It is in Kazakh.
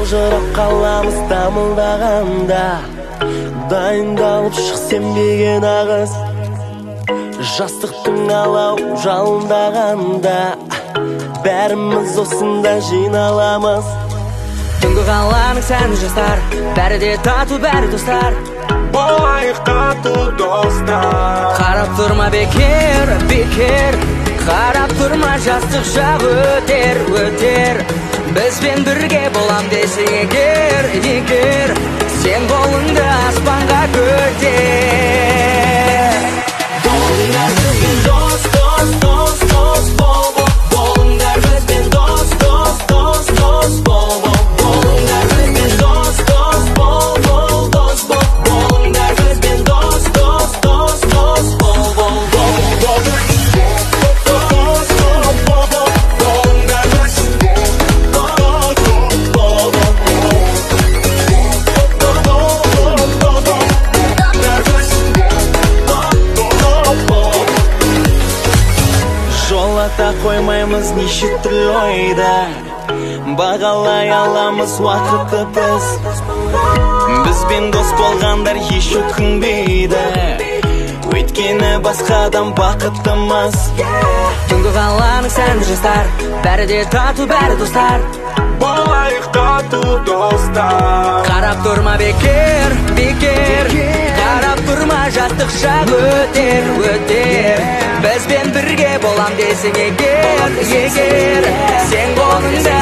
Маужырап қаламыз дамылдағанда, дайындалып шық сенбеген ағыз. Жастықтың алау жалындағанда, бәріміз осында жиналамыз. Түнгі қаланың сәні жастар, бәрі де тату, бәрі достар. Болайық тату достар. Қарап тұрма бекер, бекер, қарап тұрма, жастық шағы өтер, өтер. Бізбен бірге болам десең егер, егер, сен қолыңды аспанға көтер. Болыңдар бізбен дос, дос, дос, дос, бол, бол. Болыңдар бізбен дос, дос, дос, дос, бол, бол. Болыңдар бізбен дос, дос, бол, бол, дос, бол. Болыңдар бізбен дос, дос, дос, дос, бол, бол, бол, бол. Жолата қоймаймыз неше түрлі ойдар, бағалай аламыз уақытты біз. Бізбен дос болғандар еш өкінбейді, өйткені басқадан бақыттымыз. Түнгі қаланың сәнді жастар, бәрі де тату, бәрі достар. Болайық тату достар. Қарап тұрма бекер, бекер, қарап тұрма, жастық шағы өтер, өтер. Бізбен бірге болам десең егер, егер, сен қолыңда